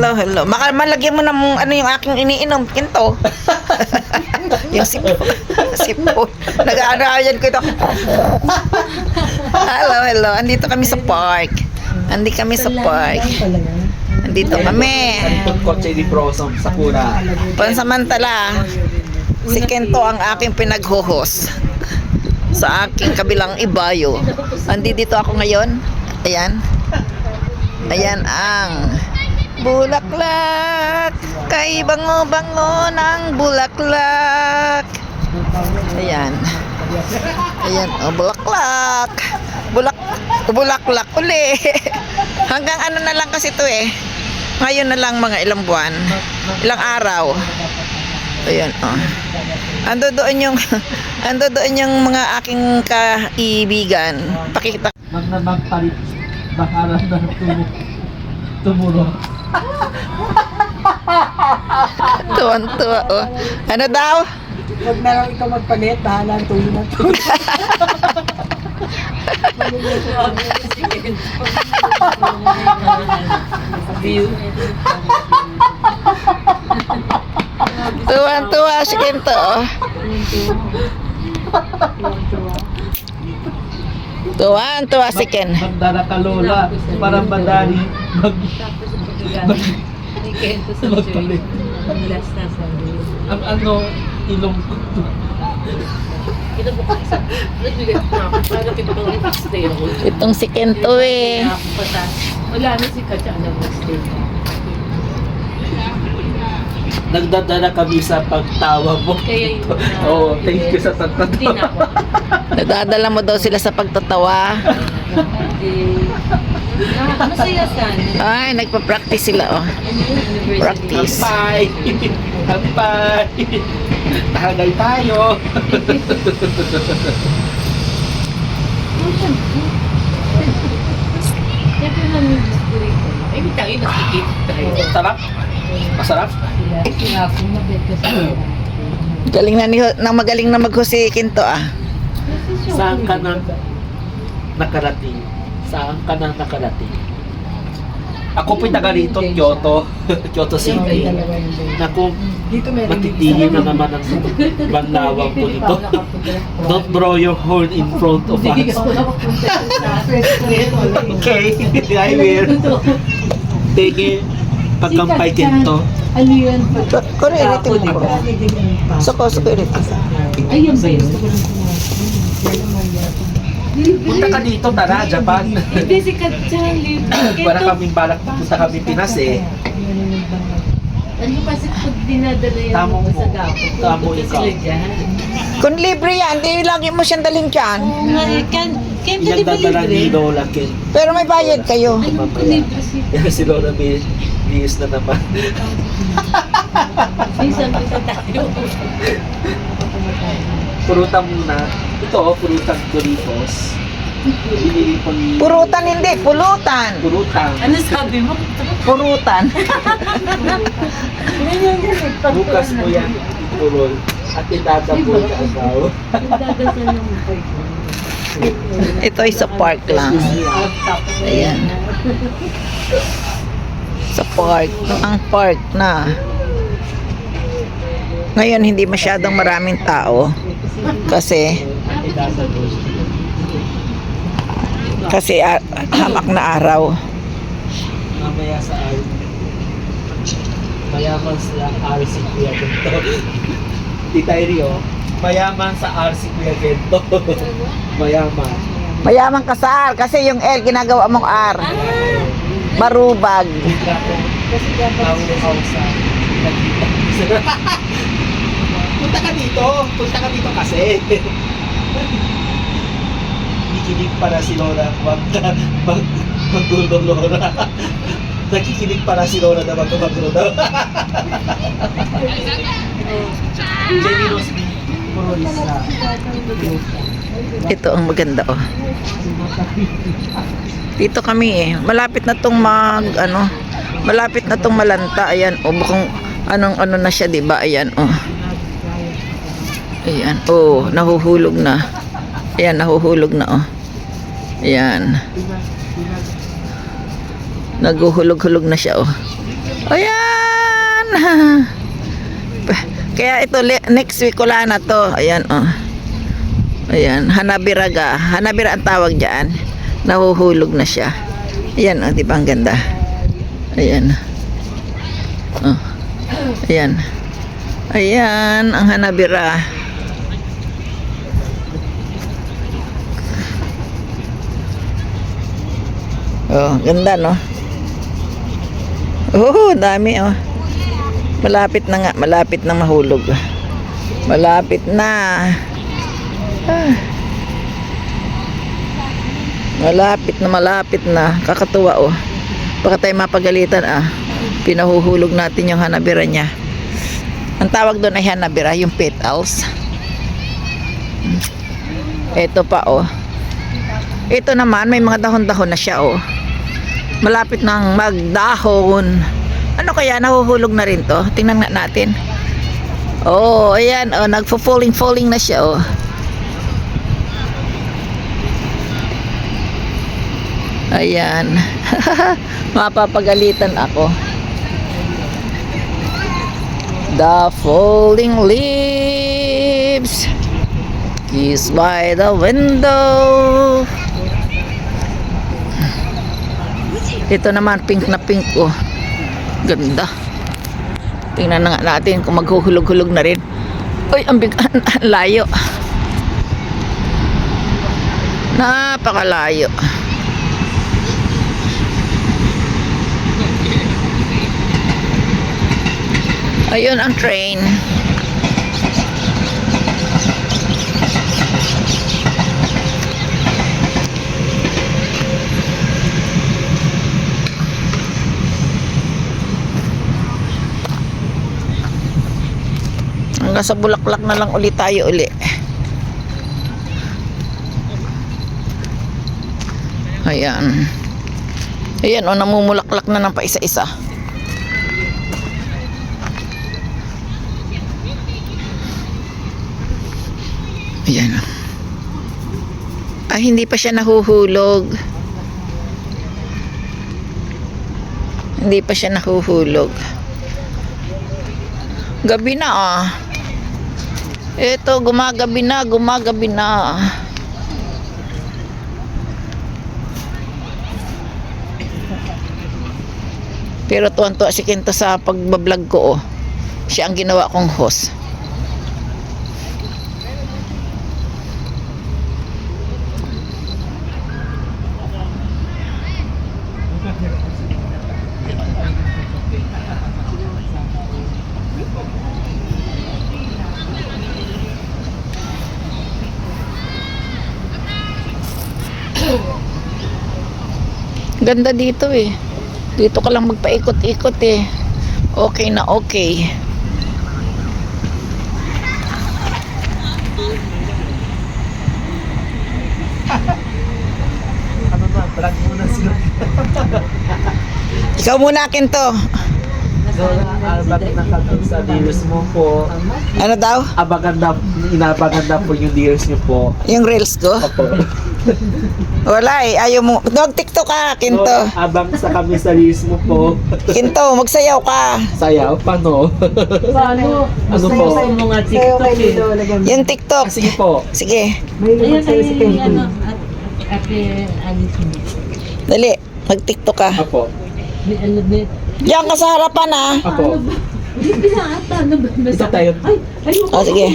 Hello, hello. Baka malagyan mo ng ano yung aking iniinom, kinto. Yung sipon. Sipon. Nag-aarayan ko ito. Hello, hello. Andito kami sa park. Andito kami sa park. Andito kami. Likod kotse ni Prosom sa Sakura. Pansamantala, si Kento ang aking pinaghuhos sa aking kabilang ibayo. Andito ako ngayon. Ayan. Ayan ang bulaklak. Kay bango-bango ng bulaklak. Ayan. Ayan, oh, bulaklak. Bulaklak uli. Hanggang ano na lang kasi to eh. Ngayon na lang mga ilang buwan. Ilang araw. Ayan, oh. Ando doon yung mga aking kaibigan. Pakita. Magpalit. Bakaran na tumulong. Tuwan-tuwa, oh. Ano daw? Huwag na lang ikaw magpalit, bahala ang tuloy na tuloy. Tuwan-tuwa si Kento, oh. Tuwan-tuwa si Ken. Magdala ka lola. Parang madali. Magpalit. Ang ano, ilong ko. Itong si Kento eh. Wala na si Katya na mag-stay. Nagdadala kami sa pagtawa mo. Kaya yun. Oo, thank you sa Hindi na pagtatawa. ako. Nadadala mo daw sila sa pagtatawa. Masaya sana. Ay, nagpa-practice sila, oh. Practice. Hampay! Hampay! Tahanay tayo! Siyempre namin gusto rito. Ay, may tayo nasikip. Sarap? Masarap? Galing na magaling na maghusi Kinto, ah. Saan ka na nakarating? Saan ka na nakarating? Ako po'y taga rito, Kyoto. Kyoto City. Naku, Dito meron matitihin na naman ang banlawang ko ito. Don't blow your horn in front of us. Okay, I will. Take it. Pagkampay Kento. Ano yun? Kung iritin mo ko. Suko iritin. Ayun ba yun? Punta ka dito, tara, Japan. Hindi si Katya. Wala kaming balak punta kami Pinas eh. Ano kasi pag dinadala yan Tamo mo. sa gapo? Tamo Punta ikaw. sila dyan. Kung libre yan, di lagi mo siyang dalhin dyan. Oo nga eh. Kaya di ba Inagdadala ni libre? Lola Ken. Pero may bayad kayo. Ano Mamaya. libre si Si Lola may liis na naman. Minsan punta tayo. Purutan muna. Ito oh, purutan Doritos. Binili ko ni... Purutan hindi, pulutan. Purutan. Ano sabi mo? Purutan. Bukas mo yan, purol. At itatapo ka daw. Nagdadasal ng mukay ko. Ito ay sa park lang. Ayan. Sa park. Ang park na. Ngayon hindi masyadong maraming tao. Kasi hamak na araw. Mamaya sa mayaman sa RC Kuya Gento. Tita Rio, mayaman sa RC Kuya Gento. Mayaman. Mayaman ka sa R kasi yung L ginagawa mong R. Marubag. Kasi punta ka dito. Punta ka dito kasi. Nakikinig para si Lola. Maggulo Lola. Nakikinig para si Lola na maggulo daw. Jenny Rose B. Purolisa. Ito ang maganda, oh. Dito kami eh. Malapit na tong malapit na tong malanta. Ayan, oh, bukang ano na siya, 'di ba? Ayan, oh. Ayan, oh, nahuhulog na. Ayan, nahuhulog na, oh. Ayan. Naghuhulog-hulog na siya, oh. Ayan. Kaya ito, next week wala na to. Ayan, oh. Ayan, hanabiraga. Hanabira ang tawag dyan. Nahuhulog na siya. Ayan, oh, di ba ang ganda? Ayan. Oh. Ayan. Ayan, ang hanabira. Oh, ganda, no? Oh, dami, oh. Malapit na nga, malapit na mahulog. Malapit na. Ah. Malapit na. Kakatuwa, oh. Baka tayo mapagalitan, ah. Pinahuhulog natin yung hanabira niya. Ang tawag doon ay hanabira, yung petals. Ito pa, oh. Ito naman, may mga dahon-dahon na siya, oh. Malapit nang magdahon. Ano kaya, nahuhulog na rin to? Tingnan nga natin. Oh, ayan, oh, nagfo-falling na siya, oh. Ayan. Mapapagalitan ako. The falling leaves kiss by the window. Ito naman, pink na pink, oh. Ganda. Tingnan na nga natin kung maghuhulog-hulog na rin. Uy, ang layo. Napakalayo. Ayun ang train. Hanggang sa Bulaklak na lang ulit tayo uli. Ayan. Ayan, o, namumulaklak na ng paisa-isa. Ayan. Ay, hindi pa siya nahuhulog. Hindi pa siya nahuhulog. Gabi na, ah. Ito, gumagabi na. Pero tuwan-tuwa si Kento sa pagbablog ko, oh. Siya ang ginawa kong host. Ganda dito, eh. Dito ka lang magpaikot-ikot, eh. Okay na okay. Ano na, vlog muna sila. Ikaw muna, Kento. So, bakit nakatag sa dealers mo po? Ano daw? Inabaganda po yung dealers niyo po. Yung reels ko? Opo. Wala, eh. Ayaw mo. Mag-tiktok ka, So, Kento. abang sa kami sa dealers mo po. Kento, magsayaw ka. Sayaw, paano? Paano? Ano Gusto po? mo sa mga TikTok, eh. Yung TikTok. Sige po. Sige. Ayan, ano, Ate Alice mo. Dali. Mag-tiktok ka. Apo. Ano ba? Diyan ka sa harapan, ah. Apo. Hindi na ata. Ano ba? Ito tayo. Ay, ayoko. Oh, sige.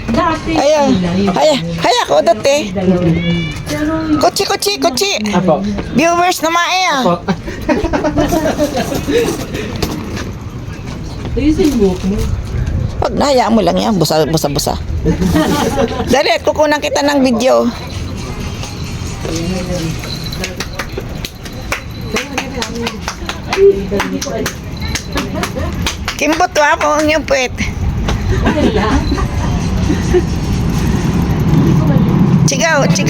Dati. Ayun. Haya ko, dati. Kutsi. Apo. Viewers na mae, ah. Apo. Ayusin mo ko. Pag nahayaan mo lang yan, busa. Dali, kukunan kita ng video. Kimbot wa mo ang iyong puwet. Sigaw. Ito.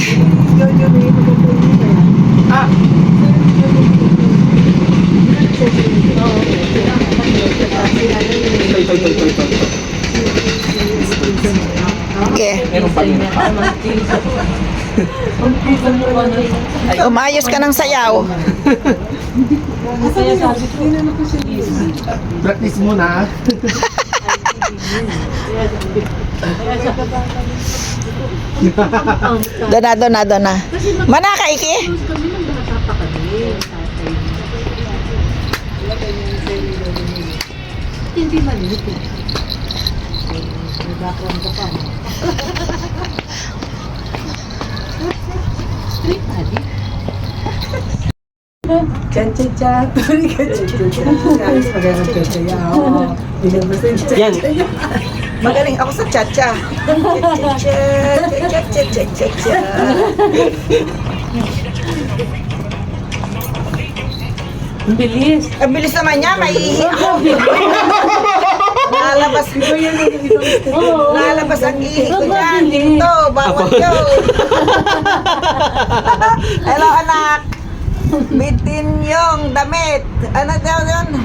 Sige. Meron pa rin. Umayos ka ng sayaw. Masaya sabi ko. Practice muna. Dona. Manaka, Iki? Kami nang bata pa kami. Hindi maliit eh. May background ka pa. Street daddy. Chan-chan-chan. Ayos magandang chan-chan. Oo. Bilang basta yung Yan. Magaling ako sa cha-cha. Cha-cha-cha. Ang bilis. Ang bilis naman niya, maiihi ako. Lalabas ko yan. Lalabas ang ihi ko dyan. Dito, bawal yun. Hello, anak. Bitin yung damit. Ano daw yun?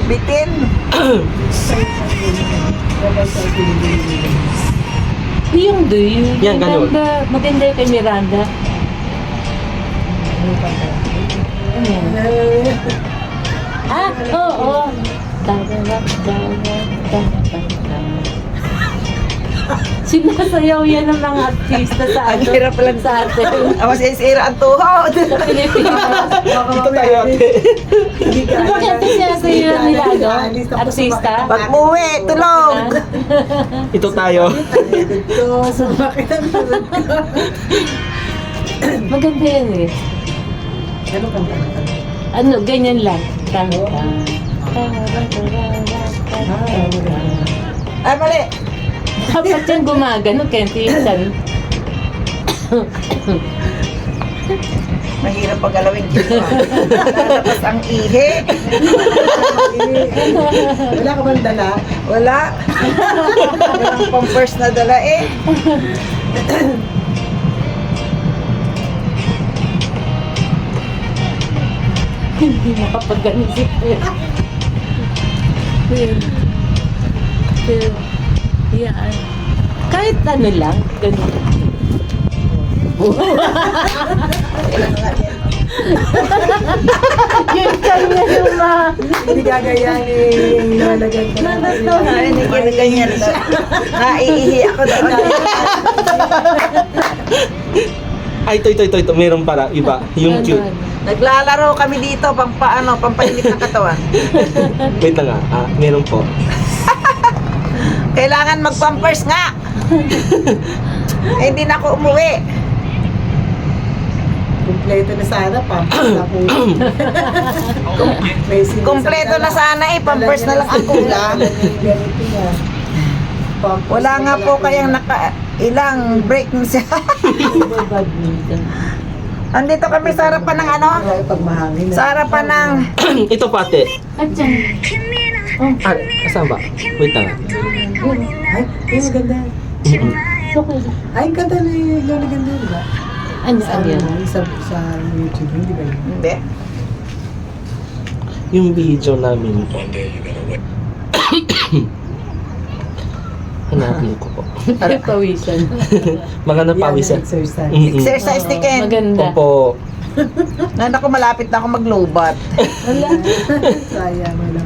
Bitin. Yung do you? Yan, ganun. Maganda yung kay Miranda. Ano yan? Ah, oo. Sinasayaw yan ng mga artista sa Ang atin. hirap lang sa atin. Awas isira ang tuhod. Sa Pilipinas. Dito tayo ate. Bakit sinasayaw nila, ano? Artista? Pag uwi, tulog. Ito tayo. Maganda yan eh. Ano, ganyan lang. Ay, mali. Dapat yan gumagano, Kenti yung san. Mahirap paggalawin dito. Lalabas ang ihi. Wala ka bang dala? Wala. Walang pampers na dala eh. Hindi makapag-ganon si Pero, yan. Kahit ano lang, ganun. Yun kanya yung Hindi gagayanin. Nalagyan ka na. Ay, hindi ka ganyan. Naiihi ako doon. Ay, ito. Meron para iba. Yung cute. Naglalaro kami dito pampainit ng katawan. Wait lang meron po. Kailangan mag-pampers nga. Eh, hindi na ako umuwi. Kompleto na sana. Pampers na po. Kompleto na sana eh, pampers na lang ang kulang. Wala nga po kayang ilang break na siya. badminton. Andito kami sa harapan ng ano? Pag mahangin. Sa harapan ng... Ito pate. At dyan. Asan ba? Wait lang. Ay, maganda. Okay. Ay, ang ganda ni Lola Ganda, di ba? Ano, Sa, ano yan? sa YouTube, hindi ba yun? Hindi. Yung video namin po. Hanapin ko po. Pawisan. Maganda pawisan. Exercise. Exercise ni Ken. Maganda. Opo. Nanda ko malapit na ako maglobat. Wala. Sayang, wala.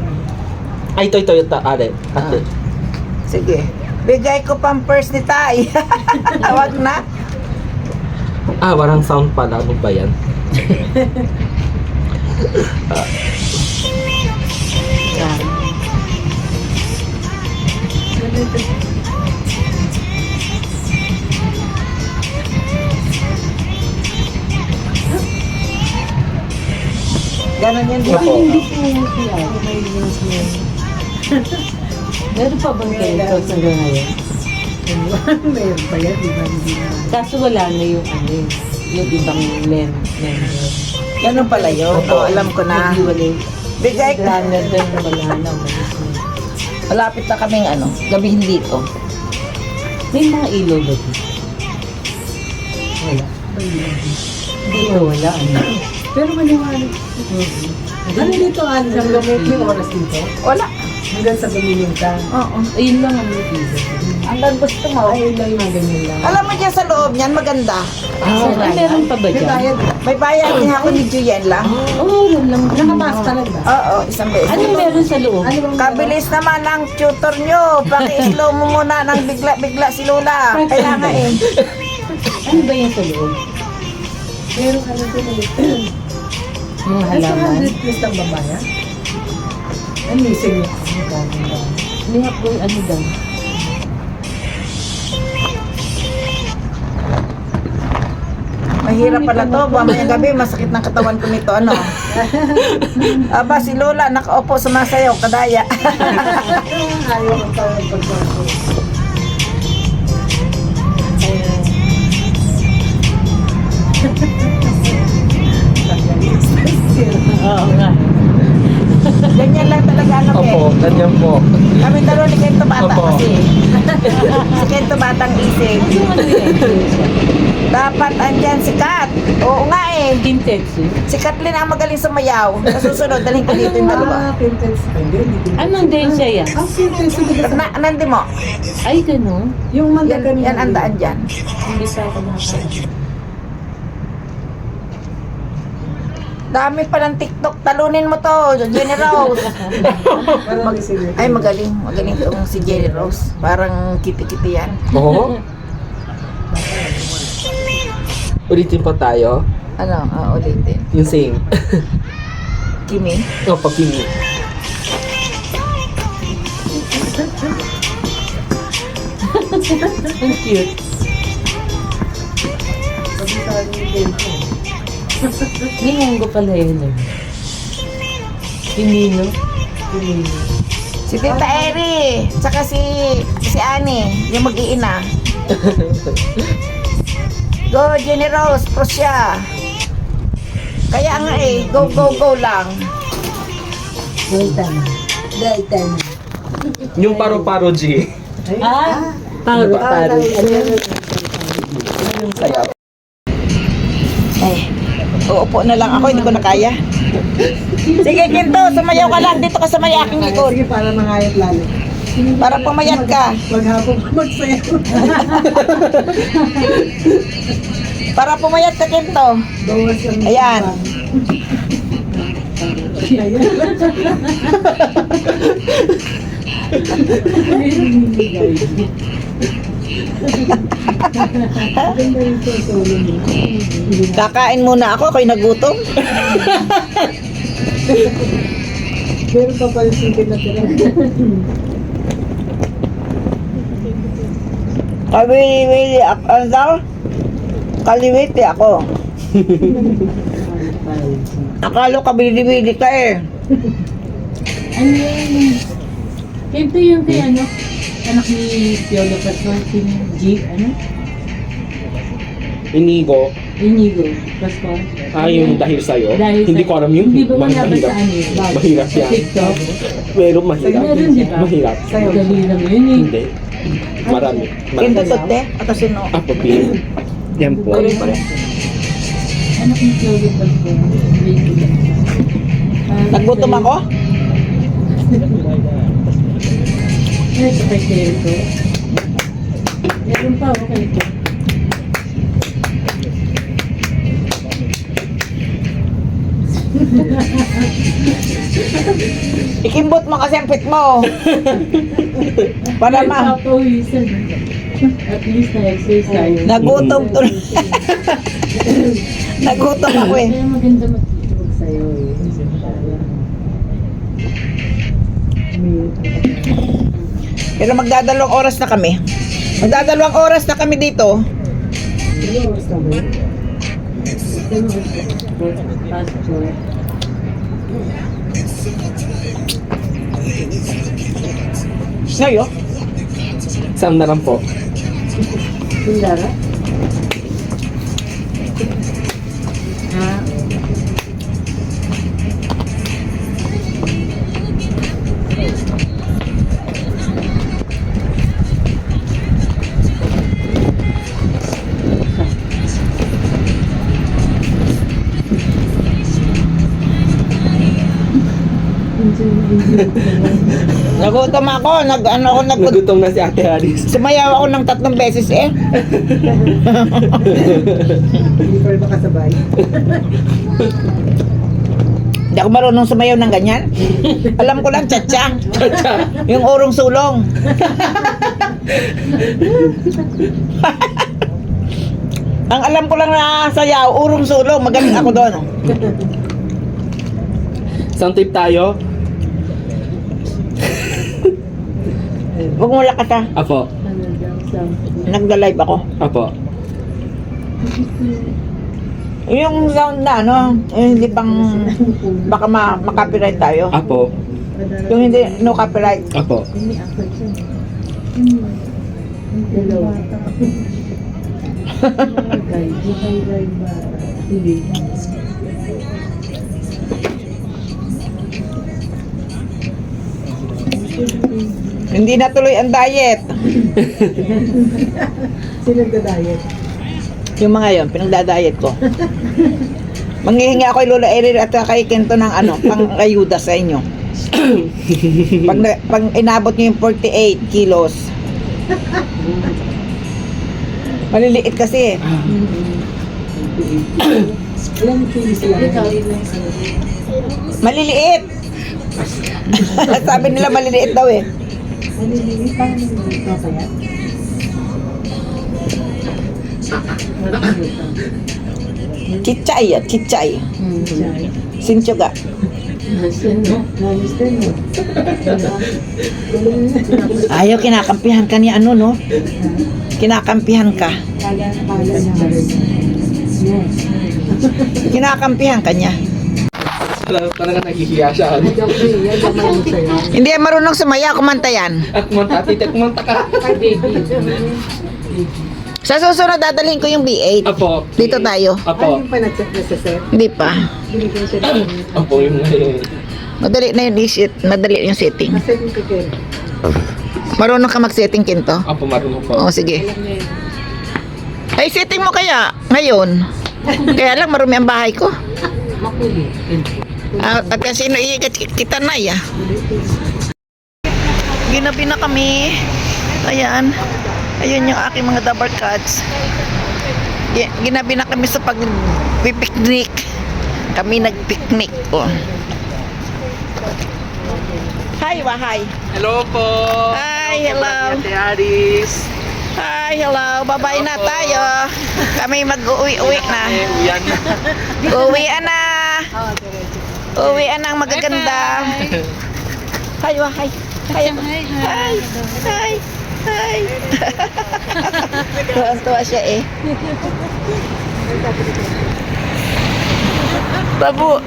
Ay, ito. Ate. Sige. Bigay ko pampers ni Tay. Tawag na. Warang sound pala. Ano ba yan? Ganon yan di ba? Opo. Hindi po yan siya. Meron pa bang chemicals hanggang ngayon? Meron pa yan, di ba? Hindi na. Kaso wala na yung ano yung ibang men. Ganon pala yun. Oo, alam ko na. Bigay ko. Wala na din, wala na. Malapit na kaming ano, gabihin dito. May mga ilaw ba dito? Wala. Dito wala. Ano? Pero maliwanag. Ano dito, Alice? Hanggang may oras dito? Wala. Hanggang sa gumiling ka. Oo. Ayun lang ang dito. Hanggang gusto mo. Ay, lang na ganyan lang. Alam mo dyan sa loob niyan, maganda. Ay, meron pa ba May dyan? bayad. May bayad din ako ni Juyen lang. Oo, yun lang. Nakapasok talaga. Oo, isang beses. Ano meron sa loob? Ano bang Kabilis naman ang tutor nyo. Paki-slow mo muna nang bigla-bigla si Lola. Kaya nga eh. Ano ba yan sa loob? meron ano din ulit? Mga halaman? 100 plus ang babayan? Ano yung sinyo? Lihap ko ano daw? Mahirap pala to. Mamayang gabi, masakit ng katawan ko nito. Ano? Aba, si Lola nakaupo sumasayaw, kadaya. Ayaw ko tayo pagbago. Oo nga. Ganyan lang talaga ano Opo, eh. ganyan po. Kami dalawa ni Kento bata Opo. kasi. Si Kento batang isip. Ano yan? Dapat andyan si Kat. Oo nga eh. Team Tetsu? Si Kathleen ang magaling sumayaw. Sa susunod, dalhin ko dito yung dalawa. Quintense. Anong densya yan? Ang quintense yung Nandi mo. Ay, gano'n. yung Yan, mandagan yan ang daan dyan. Hindi pa ako nakakaalam. Dami pa ng TikTok. Talunin mo to, Jenny Rose. Parang sige. Ay, magaling. Magaling itong si Jenny Rose. Parang kipi-kipi yan. Oo. Ulitin pa tayo. Ano, ulitin. Yung same. Kimi. O, pagkini. Ang cute. Sabi sa akin yung tempo. Nihongo pala yun eh. Hindi, no? Si Tita Eri. Tsaka si Ani. Yung mag-iina. Go, Jenny Rose. Prosya. Kaya nga eh. Go, go, go lang. Daitan. Daitan. Yung paro-paro G. Ah! Paro. Paro. Yung sayaw. Eh, uupo na lang ako. Hindi ko na kaya. Sige, Kinto. Sumayaw ka lang. Dito ka sa may aking likod. Sige, para mangayat lalo. Para pumayat ka. Maghapon ka magsayaw. Para pumayat ka, Kinto. Bawas ang Ayan. Ayan. Ganda rin po ang solo mo. Kakain muna ako. Ako'y nagutom. Meron pa pala singkit na tira. Kabili-bili ako. Ano daw? Kaliwiti ako. Akala ko kabili-bili ka eh. Ano yun? Ito yung kay ano? Anak ni Piolo Pastor, si G, ano? Inigo. Inigo Pastor. Yung dahil sa'yo. Dahil Hindi sa- ko alam yung Hindi ba wala ba sa ano yun? Mahirap Sa yan. TikTok? Pero mahirap. Meron, di ba? Mahirap. Dali lang yun eh. Hindi. Marami. Kinto tote. Ato sino? Ah, papil. Yan po. Pare, pare. Anak ni Piolo Pastor. Nagutom ako? Ano sa kay ko? Meron pa, okay po. Ikimbot mo kasi ang pit mo. Para ma... Papawisan. At least na-exercise tayo. Nagutom to. Nagutom ako eh. Kaya maganda magsayo eh. Pero magdadalawang oras na kami. Magdadalawang oras na kami dito. Pastor. Ngayon? Saan na lang po? Sundara? Ah, enjoy na Nagutom ako, Nagutom na si Ate Aris. sumayaw ako ng 3 beses eh. Hindi pa rin makasabay. Hindi ako marunong sumayaw ng ganyan. Alam ko lang, cha-cha. Yung urong sulong. Ang alam ko lang na sayaw, urong sulong. Magaling ako doon. Isang tip tayo. Huwag mo lakas ha. Apo. Nagda-live ako. Apo. Yung sound na ano, hindi pang baka makapiright tayo. Apo. Yung hindi no copyright. Apo. Hindi natuloy ang diet. Sino nagda-diet? Yung mga yon, pinagda-diet ko. Manghihingi ako kay Lola Erin at kay Kento ng ano, pang-ayuda sa inyo. Pag inabot niyo yung 48 kilos. Maliliit kasi eh. Ilang kilos lang? Maliliit! Sabi nila maliliit daw eh. Maliliit pa ito kaya? Chichay, chichay. Sinchuga. Ayaw, kinakampihan ka ni ano, no? Kinakampihan ka. Kinakampihan ka niya. Talaga naghihiya siya. Hindi yan marunong sumaya, kumanta yan. Kumanta, tita, kumanta ka. Sa susunod, dadalhin ko yung B8. Apo. Dito tayo. Apo. Yung pa nag-check na sa set? Hindi pa. Binigyan siya ng Apo, yung Madali na yung isit, madali yung setting. Nasa yung ticket. Marunong ka mag-setting, Kinto? Apo, marunong po. Oo, sige. Ay, setting mo kaya ngayon. Kaya lang, marumi ang bahay ko. At kasi naiigat kita na ya. Ginabi na kami. Ayan. Ayun yung aking mga dabar cats. Ginabi na kami sa pag-picnic. Kami nag-picnic. Oh. Hi, hi. Hello po. Hi, hello. Ate Aris. Hi, hello. Bye-bye na tayo. Kami mag-uwi-uwi na. Uyan na. Uwian na. Uwian na ang magaganda. Hi, hi. Hi, hi. Hi. Hi. Tuwan-tuwa siya eh. Babu.